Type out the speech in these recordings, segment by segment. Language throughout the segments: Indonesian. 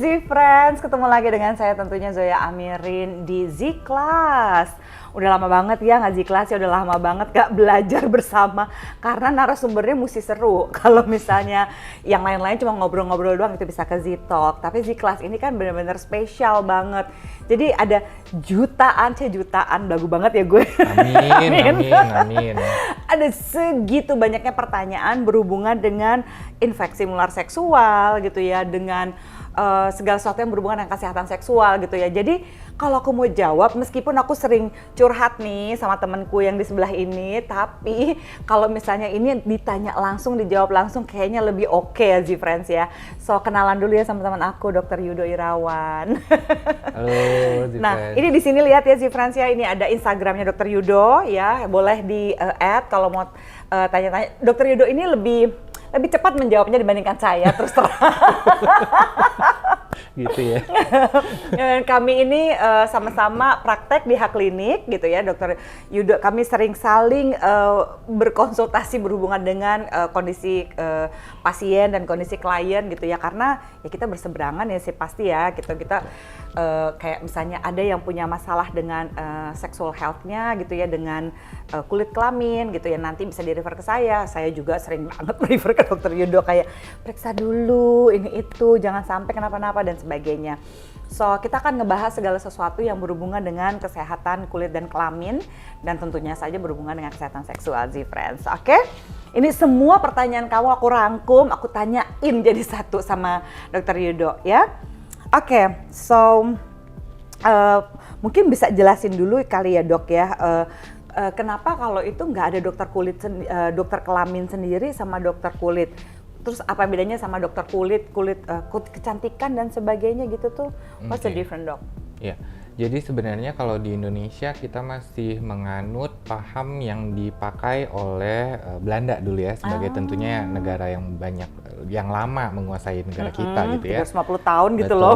Z-Friends, ketemu lagi dengan saya tentunya Zoya Amirin di Z-Class. Udah lama banget ya nggak Z-Class ya, udah lama banget gak belajar bersama karena narasumbernya mesti seru. Kalau misalnya yang lain-lain cuma ngobrol-ngobrol doang itu bisa ke Z-Talk, tapi Z-Class ini kan benar-benar spesial banget. Jadi ada jutaan belagu banget ya gue. Amin. Ada segitu banyaknya pertanyaan berhubungan dengan infeksi menular seksual gitu ya, dengan segala sesuatu yang berhubungan dengan kesehatan seksual gitu ya. Jadi kalau aku mau jawab, meskipun aku sering curhat nih sama temenku yang di sebelah ini, tapi kalau misalnya ini ditanya langsung, dijawab langsung, kayaknya lebih oke ya Z-Friends ya. So kenalan dulu ya sama teman aku, Dr. Yudo Irawan. Halo Z-Friends. Nah ini di sini lihat ya Z-Friends ya, ini ada Instagramnya Dr. Yudo ya, boleh di add kalau mau tanya-tanya. Dr. Yudo ini lebih cepat menjawabnya dibandingkan saya, terus terang. Gitu ya. Kami ini sama-sama praktek di H-Klinik gitu ya, Dr. Yudo. Kami sering saling berkonsultasi berhubungan dengan kondisi pasien dan kondisi klien gitu ya, karena ya kita berseberangan ya sih pasti ya gitu. Kita kayak misalnya ada yang punya masalah dengan sexual health-nya gitu ya, dengan kulit kelamin gitu ya, nanti bisa di-refer ke saya. Saya juga sering banget refer ke Dr. Yudo, kayak periksa dulu ini itu, jangan sampai kenapa-napa dan sebagainya. So, kita akan ngebahas segala sesuatu yang berhubungan dengan kesehatan kulit dan kelamin, dan tentunya saja berhubungan dengan kesehatan seksual, Z-Friends. Oke? Ini semua pertanyaan kamu aku rangkum, aku tanyain jadi satu sama Dr. Yudo ya. Oke, so mungkin bisa jelasin dulu kali ya Dok ya. Kenapa kalau itu nggak ada dokter kelamin sendiri sama dokter kulit? Terus apa bedanya sama dokter kulit kecantikan dan sebagainya gitu tuh? What's the difference, Dok? Ya, jadi sebenarnya kalau di Indonesia kita masih menganut paham yang dipakai oleh Belanda dulu ya, sebagai tentunya negara yang lama menguasai negara kita gitu ya. 350 tahun gitu loh.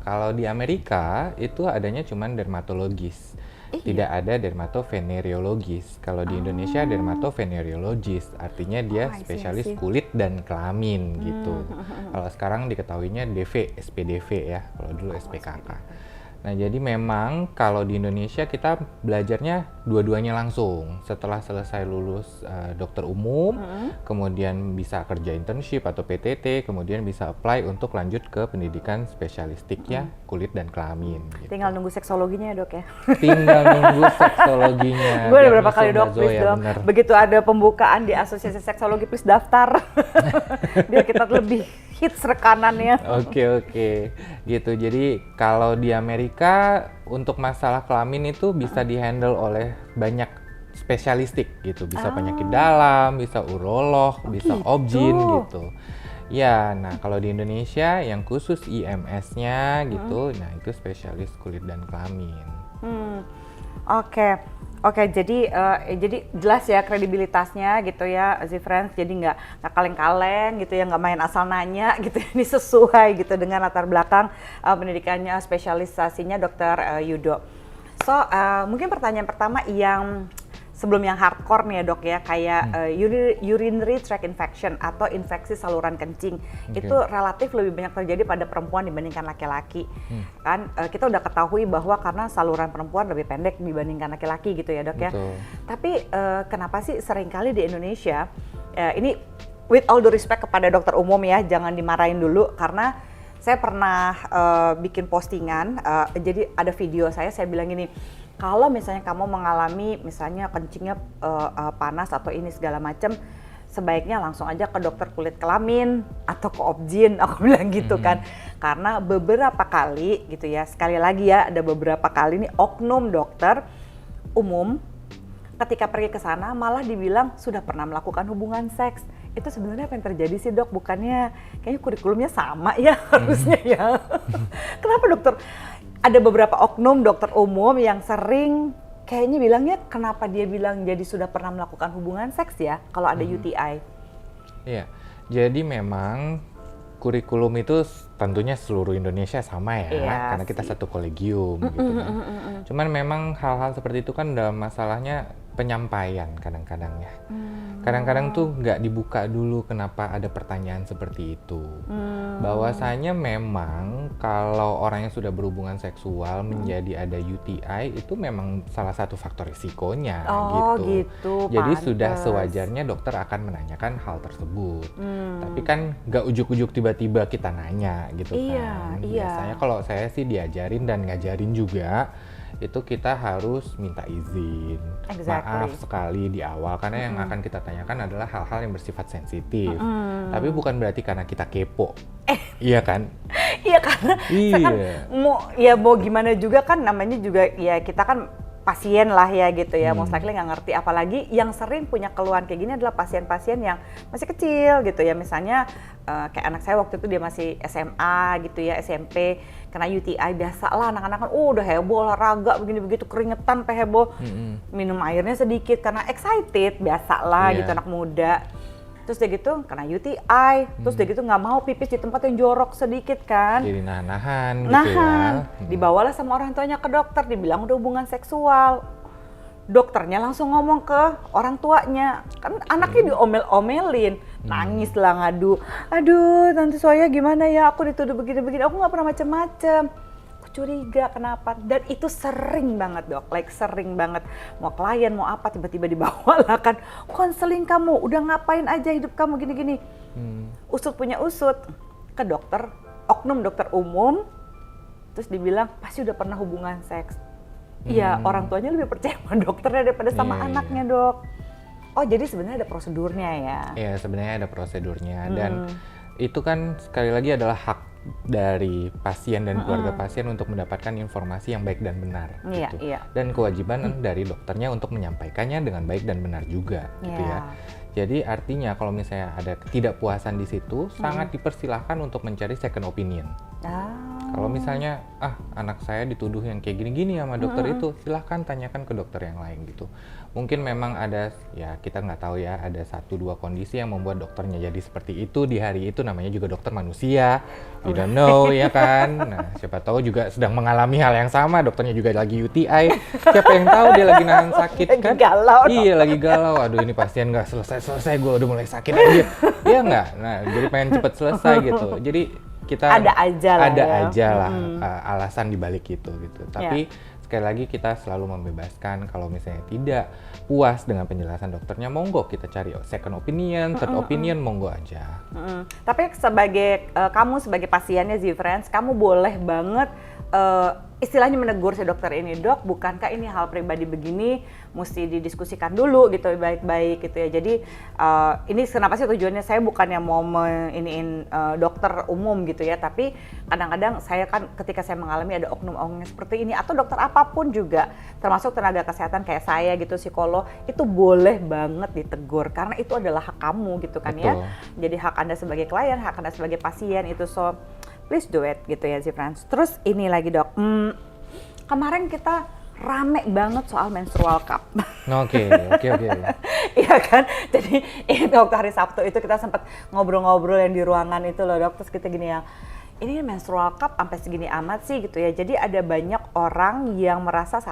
Kalau di Amerika itu adanya cuman dermatologis. Tidak ada dermatovenereologis. Kalau di Indonesia dermatovenereologis, artinya dia spesialis kulit dan kelamin gitu. Kalau sekarang diketahuinya DV, SPDV ya. Kalau dulu SPKK. Nah, jadi memang kalau di Indonesia kita belajarnya dua-duanya langsung. Setelah selesai lulus dokter umum, kemudian bisa kerja internship atau PTT, kemudian bisa apply untuk lanjut ke pendidikan spesialistiknya kulit dan kelamin. Gitu. Tinggal nunggu seksologinya ya Dok ya? Tinggal nunggu seksologinya. Gue udah berapa kali Dok, please Dok. Begitu ada pembukaan di Asosiasi Seksologi, please daftar. Biar kita lebih hits rekanannya. Oke. Gitu. Jadi kalau di Amerika untuk masalah kelamin itu bisa dihandle oleh banyak spesialistik gitu. Bisa penyakit dalam, bisa urolog, bisa obgyn gitu. Ya, nah kalau di Indonesia yang khusus IMS-nya gitu, nah itu spesialis kulit dan kelamin. Oke, jadi jelas ya kredibilitasnya gitu ya, Z-Friends. Jadi nggak kaleng-kaleng gitu ya, nggak main asal nanya gitu. Ini sesuai gitu dengan latar belakang pendidikannya, spesialisasinya Dr. Yudo. So, mungkin pertanyaan pertama yang sebelum yang hardcore nih ya Dok ya, kayak urinary tract infection atau infeksi saluran kencing. Itu relatif lebih banyak terjadi pada perempuan dibandingkan laki-laki. Kan kita udah ketahui bahwa karena saluran perempuan lebih pendek dibandingkan laki-laki gitu ya Dok ya. Tapi kenapa sih seringkali di Indonesia, ini with all due respect kepada dokter umum ya, jangan dimarahin dulu, karena saya pernah bikin postingan, jadi ada video saya bilang gini, kalau misalnya kamu mengalami misalnya kencingnya panas atau ini segala macam, sebaiknya langsung aja ke dokter kulit kelamin atau ke obgyn, aku bilang gitu kan. Karena beberapa kali gitu ya, sekali lagi ya, ada beberapa kali nih oknum dokter umum ketika pergi ke sana malah dibilang sudah pernah melakukan hubungan seks. Itu sebenarnya apa yang terjadi sih Dok? Bukannya kayaknya kurikulumnya sama ya harusnya ya. Kenapa dokter? Ada beberapa oknum dokter umum yang sering kayaknya bilangnya, kenapa dia bilang jadi sudah pernah melakukan hubungan seks ya kalau ada UTI? Iya, jadi memang kurikulum itu tentunya seluruh Indonesia sama ya, karena kita satu kolegium gitu kan. Cuman memang hal-hal seperti itu kan dalam masalahnya penyampaian kadang-kadang ya. Kadang-kadang tuh nggak dibuka dulu kenapa ada pertanyaan seperti itu. Bahwasanya memang kalau orang yang sudah berhubungan seksual menjadi ada UTI itu memang salah satu faktor risikonya gitu. Jadi Pantes. sudah sewajarnya dokter akan menanyakan hal tersebut. Tapi kan nggak ujuk-ujuk tiba-tiba kita nanya gitu kan. Biasanya kalau saya sih diajarin dan ngajarin juga itu kita harus minta izin. Maaf sekali di awal karena yang akan kita tanyakan adalah hal-hal yang bersifat sensitif. Tapi bukan berarti karena kita kepo. Iya kan? Iya karena kan mau gimana juga kan namanya juga ya kita kan pasien lah ya gitu ya, most likely nggak ngerti, apalagi yang sering punya keluhan kayak gini adalah pasien-pasien yang masih kecil gitu ya, misalnya kayak anak saya waktu itu dia masih SMA gitu ya, SMP, kena UTI, biasa lah anak-anak kan udah heboh olahraga begini-begitu, keringetan sampai heboh, minum airnya sedikit karena excited, biasa lah gitu anak muda. Terus dia gitu kena UTI, terus dia gitu nggak mau pipis di tempat yang jorok sedikit kan. Jadi nahan gitu ya. Dibawalah sama orang tuanya ke dokter, dibilang udah hubungan seksual. Dokternya langsung ngomong ke orang tuanya, kan anaknya diomel-omelin, nangis lah ngadu. Aduh tante Soya gimana ya, aku dituduh begini-begini, aku nggak pernah macem-macem. Curiga kenapa, dan itu sering banget dok, sering banget, mau klien mau apa tiba-tiba dibawa lah kan, konseling kamu, udah ngapain aja hidup kamu gini-gini, usut punya usut ke dokter, oknum dokter umum, terus dibilang pasti udah pernah hubungan seks. Iya, orang tuanya lebih percaya sama dokternya daripada sama anaknya dok. Oh jadi sebenarnya ada prosedurnya ya? Iya sebenarnya ada prosedurnya dan itu kan sekali lagi adalah hak dari pasien dan keluarga pasien untuk mendapatkan informasi yang baik dan benar gitu. Dan kewajiban dari dokternya untuk menyampaikannya dengan baik dan benar juga gitu ya. Jadi artinya kalau misalnya ada ketidakpuasan di situ sangat dipersilahkan untuk mencari second opinion. Kalau misalnya anak saya dituduh yang kayak gini-gini sama dokter itu, silahkan tanyakan ke dokter yang lain gitu. Mungkin memang ada, ya kita nggak tahu ya, ada 1-2 kondisi yang membuat dokternya jadi seperti itu di hari itu, namanya juga dokter manusia, we don't know ya kan. Nah siapa tahu juga sedang mengalami hal yang sama, dokternya juga lagi UTI, siapa yang tahu dia lagi nahan sakit kan. Galau, iya lagi galau, aduh ini pasien nggak selesai, gue udah mulai sakit aja. Iya nggak? Nah jadi pengen cepet selesai gitu. Jadi kita ada aja lah alasan dibalik itu gitu. Tapi sekali lagi kita selalu membebaskan kalau misalnya tidak puas dengan penjelasan dokternya, monggo kita cari second opinion, third opinion, monggo aja. Tapi sebagai kamu sebagai pasiennya Z-Friends, kamu boleh banget istilahnya menegur si dokter ini, dok, bukankah ini hal pribadi begini, mesti didiskusikan dulu gitu baik-baik gitu ya. Jadi ini kenapa sih tujuannya, saya bukannya mau iniin dokter umum gitu ya, tapi kadang-kadang saya kan ketika saya mengalami ada oknum-oknum seperti ini, atau dokter apapun juga, termasuk tenaga kesehatan kayak saya gitu, psikolog, itu boleh banget ditegur, karena itu adalah hak kamu gitu kan. Betul. Ya. Jadi hak Anda sebagai klien, hak Anda sebagai pasien itu, so please do it gitu ya Z-Friends. Terus ini lagi dok, kemarin kita rame banget soal menstrual cup. Oke. Iya kan, jadi itu waktu hari Sabtu itu kita sempat ngobrol-ngobrol yang di ruangan itu loh dok, terus kita gini ya, ini menstrual cup sampai segini amat sih gitu ya. Jadi ada banyak orang yang merasa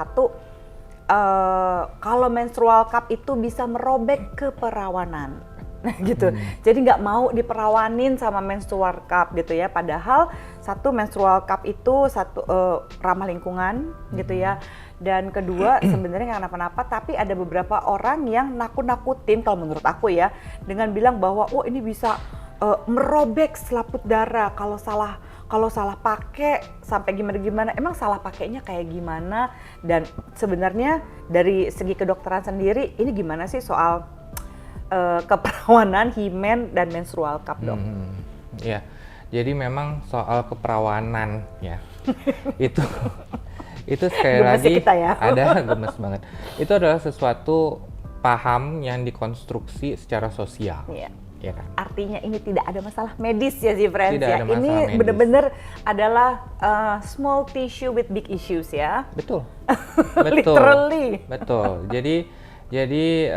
kalau menstrual cup itu bisa merobek keperawanan. Gitu, jadi nggak mau diperawanin sama menstrual cup gitu ya. Padahal satu, menstrual cup itu ramah lingkungan gitu ya. Dan kedua sebenarnya nggak kenapa-napa, tapi ada beberapa orang yang nakut-nakutin kalau menurut aku ya, dengan bilang bahwa ini bisa merobek selaput darah kalau salah pakai sampai gimana-gimana. Emang salah pakainya kayak gimana? Dan sebenarnya dari segi kedokteran sendiri ini gimana sih soal keperawanan himen dan menstrual cup dok? Ya, jadi memang soal keperawanan ya itu sekali lagi ada gemes banget. Itu adalah sesuatu paham yang dikonstruksi secara sosial. Ya kan? Artinya ini tidak ada masalah medis ya Z-Friends ya. Ini benar-benar adalah small tissue with big issues ya. Betul. Literally. Betul. Jadi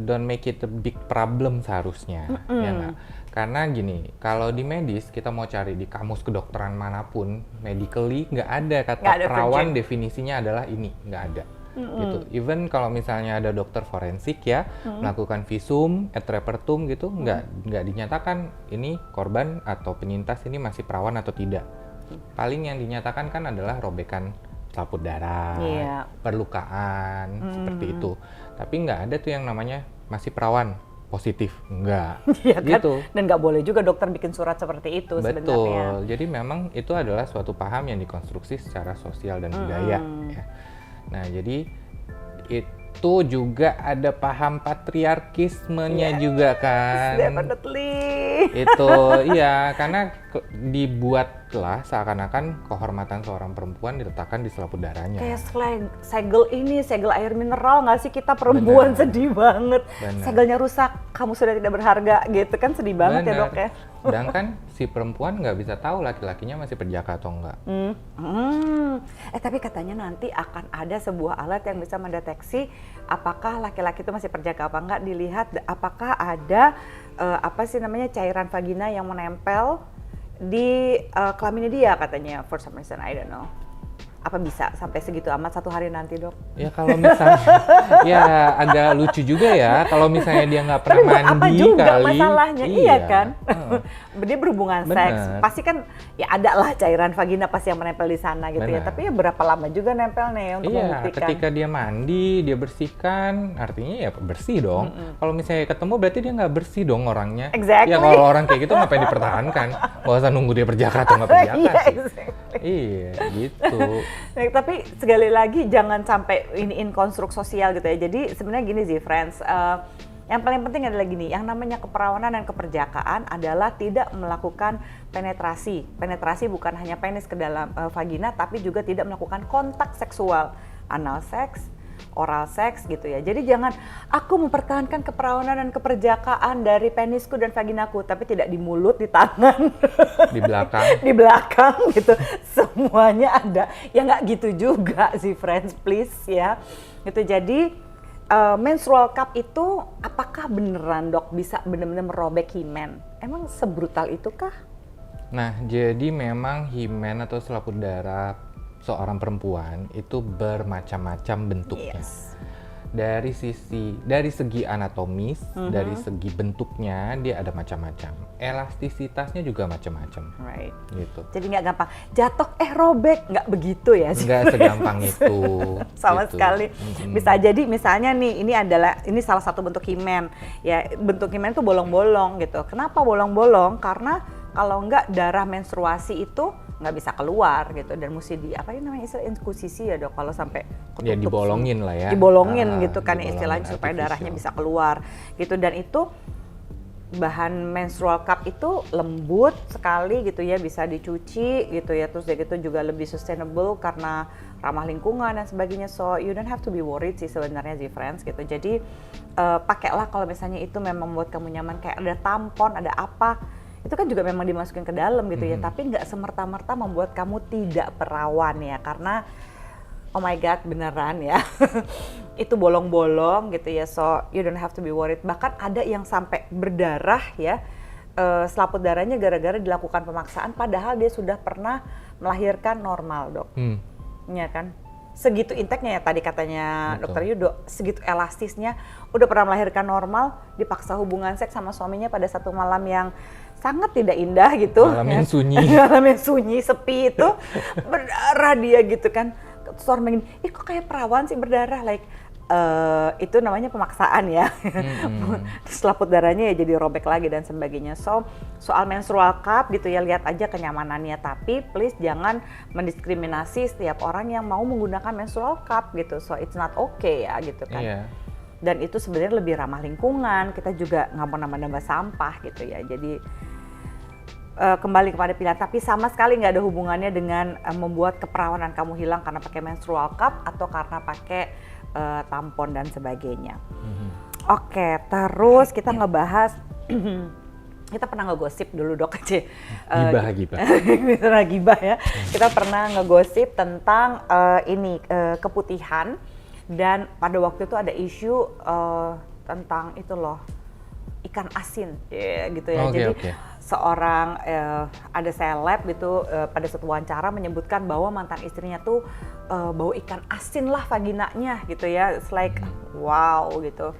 don't make it a big problem seharusnya, ya nggak? Karena gini, kalau di medis kita mau cari di kamus kedokteran manapun, medically nggak ada kata perawan definisinya adalah ini, nggak ada. gitu. Even kalau misalnya ada dokter forensik ya melakukan visum et repertum gitu, nggak dinyatakan ini korban atau penyintas ini masih perawan atau tidak. Paling yang dinyatakan kan adalah robekan selaput darah, perlukaan seperti itu. Tapi nggak ada tuh yang namanya masih perawan positif, enggak. Iya kan? Gitu. Dan nggak boleh juga dokter bikin surat seperti itu sebenarnya. Betul. Jadi memang itu adalah suatu paham yang dikonstruksi secara sosial dan budaya. Ya. Nah, jadi itu juga ada paham patriarkismenya juga kan. Definitely. Itu iya, karena dibuatlah seakan-akan kehormatan seorang perempuan diletakkan di selaput darahnya. Kayak segel air mineral nggak sih, kita perempuan sedih banget. Segelnya rusak, kamu sudah tidak berharga gitu kan, sedih banget ya dok ya. Sedangkan si perempuan nggak bisa tahu laki-lakinya masih perjaka atau enggak. Tapi katanya nanti akan ada sebuah alat yang bisa mendeteksi apakah laki-laki itu masih perjaka apa enggak, dilihat apakah ada cairan vagina yang menempel di kelaminnya dia katanya, for some reason, I don't know. Apa bisa sampai segitu amat satu hari nanti dok? Ya kalau misalnya, ya agak lucu juga ya kalau misalnya dia nggak pernah mandi apa juga kali. masalahnya, iya kan? Dia berhubungan seks, pasti kan ya ada lah cairan vagina pasti yang menempel di sana gitu ya. Tapi ya berapa lama juga nempelnya untuk membuktikan. Ketika dia mandi, dia bersihkan, artinya ya bersih dong. Kalau misalnya ketemu berarti dia nggak bersih dong orangnya. Exactly. Ya kalau orang kayak gitu ngapain dipertahankan? Gak usah nunggu dia perjaka atau nggak perjaka sih. Iya, gitu. Nah, tapi sekali lagi jangan sampai iniin konstruk sosial gitu ya. Jadi sebenarnya gini sih friends, yang paling penting adalah gini, yang namanya keperawanan dan keperjakaan adalah tidak melakukan penetrasi. Penetrasi bukan hanya penis ke dalam vagina, tapi juga tidak melakukan kontak seksual, anal seks, oral seks gitu ya. Jadi jangan aku mempertahankan keperawanan dan keperjakaan dari penisku dan vaginaku, tapi tidak di mulut, di tangan, di belakang, di belakang gitu. Semuanya ada. Ya nggak gitu juga sih friends, please ya. Gitu. Jadi menstrual cup itu apakah beneran dok bisa benar-benar merobek himen? Emang sebrutal itu kah? Nah, jadi memang himen atau selaput darah seorang perempuan itu bermacam-macam bentuknya. Dari segi anatomis, dari segi bentuknya dia ada macam-macam. Elastisitasnya juga macam-macam. Right. Gitu. Jadi nggak gampang jatuh robek, nggak begitu ya? Nggak segampang itu. Sama gitu. sekali. Bisa jadi misalnya nih ini salah satu bentuk himen. Ya bentuk himen itu bolong-bolong gitu. Kenapa bolong-bolong? Karena kalau nggak darah menstruasi itu nggak bisa keluar gitu, dan mesti inkusisi ya dok, kalau sampai ketutup, ya dibolongin lah ya, dibolongin gitu kan istilahnya supaya darahnya bisa keluar gitu. Dan itu bahan menstrual cup itu lembut sekali gitu ya, bisa dicuci gitu ya, terus gitu juga lebih sustainable karena ramah lingkungan dan sebagainya. So you don't have to be worried sih sebenarnya sih friends gitu. Jadi pakailah kalau misalnya itu memang membuat kamu nyaman, kayak ada tampon, ada apa, itu kan juga memang dimasukin ke dalam gitu ya, tapi nggak semerta-merta membuat kamu tidak perawan ya, karena oh my god beneran ya itu bolong-bolong gitu ya, so you don't have to be worried. Bahkan ada yang sampai berdarah ya, selaput darahnya gara-gara dilakukan pemaksaan padahal dia sudah pernah melahirkan normal dok. Ya kan, segitu inteknya ya tadi katanya dokter Yudo, segitu elastisnya, udah pernah melahirkan normal, dipaksa hubungan seks sama suaminya pada satu malam yang sangat tidak indah gitu, malam yang sunyi, malam yang sunyi, sepi itu, berdarah dia gitu kan. Terus orang begini, kok kayak perawan sih berdarah, like itu namanya pemaksaan ya. Selaput darahnya ya jadi robek lagi dan sebagainya. So soal menstrual cup gitu ya, lihat aja kenyamanannya, tapi please jangan mendiskriminasi setiap orang yang mau menggunakan menstrual cup gitu. So it's not okay ya gitu kan. Dan itu sebenarnya lebih ramah lingkungan, kita juga nggak mau nambah-nambah sampah gitu ya. Jadi kembali kepada pilihan, tapi sama sekali nggak ada hubungannya dengan membuat keperawanan kamu hilang karena pakai menstrual cup atau karena pakai tampon dan sebagainya. Oke, terus kita ngebahas kita pernah ngegosip dulu dok aja. Gibah ya. Kita pernah ngegosip tentang keputihan, dan pada waktu itu ada isu tentang itu loh, ikan asin, gitu ya. Oke, Jadi oke. seorang ada seleb gitu pada suatu wawancara menyebutkan bahwa mantan istrinya tuh bau ikan asin lah vaginanya gitu ya. It's like wow gitu.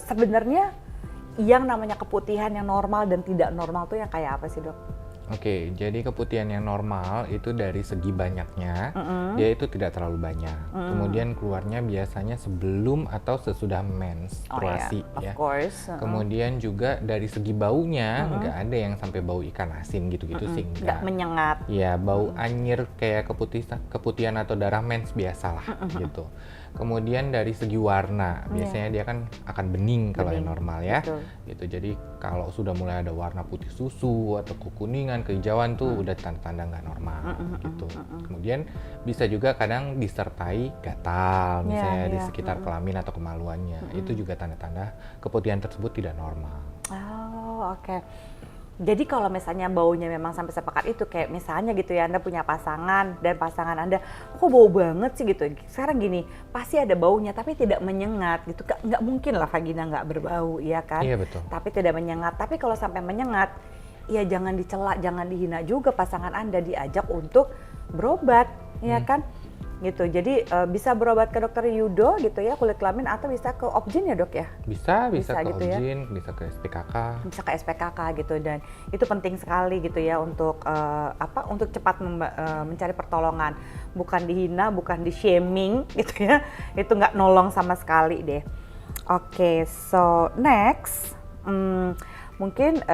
Sebenarnya yang namanya keputihan yang normal dan tidak normal tuh yang kayak apa sih, Dok? Oke, jadi keputihan yang normal itu dari segi banyaknya, dia itu tidak terlalu banyak. Kemudian keluarnya biasanya sebelum atau sesudah menstruasi, Of ya. course. Kemudian juga dari segi baunya, nggak ada yang sampai bau ikan asin gitu-gitu sih, Nggak menyengat. Ya, bau anyir kayak keputihan atau darah mens biasalah gitu. Kemudian dari segi warna, biasanya dia kan akan bening kalau yang normal ya. Betul. Gitu. Jadi kalau sudah mulai ada warna putih susu atau kekuningan, kehijauan tuh udah tanda-tanda nggak normal gitu. Kemudian bisa juga kadang disertai gatal, misalnya di sekitar kelamin atau kemaluannya. Itu juga tanda-tanda keputihan tersebut tidak normal. Oh, oke. Jadi kalau misalnya baunya memang sampai sepekat itu, kayak misalnya gitu ya, Anda punya pasangan dan pasangan Anda, kok bau banget sih gitu. Sekarang gini, pasti ada baunya tapi tidak menyengat gitu. Nggak mungkin lah vagina nggak berbau, ya kan? Iya, betul. Tapi tidak menyengat. Tapi kalau sampai menyengat, ya jangan dicela, jangan dihina juga pasangan Anda, diajak untuk berobat, ya kan? Gitu. Jadi bisa berobat ke dokter Yudo gitu ya, kulit kelamin, atau bisa ke Objin ya, Dok ya? Bisa ke gitu ya. Objin, bisa ke SPKK. Bisa ke SPKK gitu, dan itu penting sekali gitu ya untuk untuk cepat mencari pertolongan, bukan dihina, bukan di-shaming gitu ya. Itu nggak nolong sama sekali deh. Oke, so next mungkin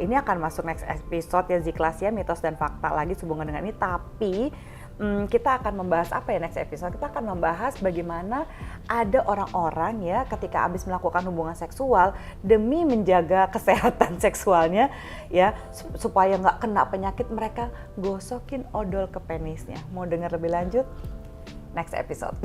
ini akan masuk next episode ya, Ziklas ya, mitos dan fakta lagi sehubungan dengan ini, tapi kita akan membahas apa ya next episode? Kita akan membahas bagaimana ada orang-orang ya ketika habis melakukan hubungan seksual demi menjaga kesehatan seksualnya ya, supaya nggak kena penyakit, mereka gosokin odol ke penisnya. Mau dengar lebih lanjut? Next episode.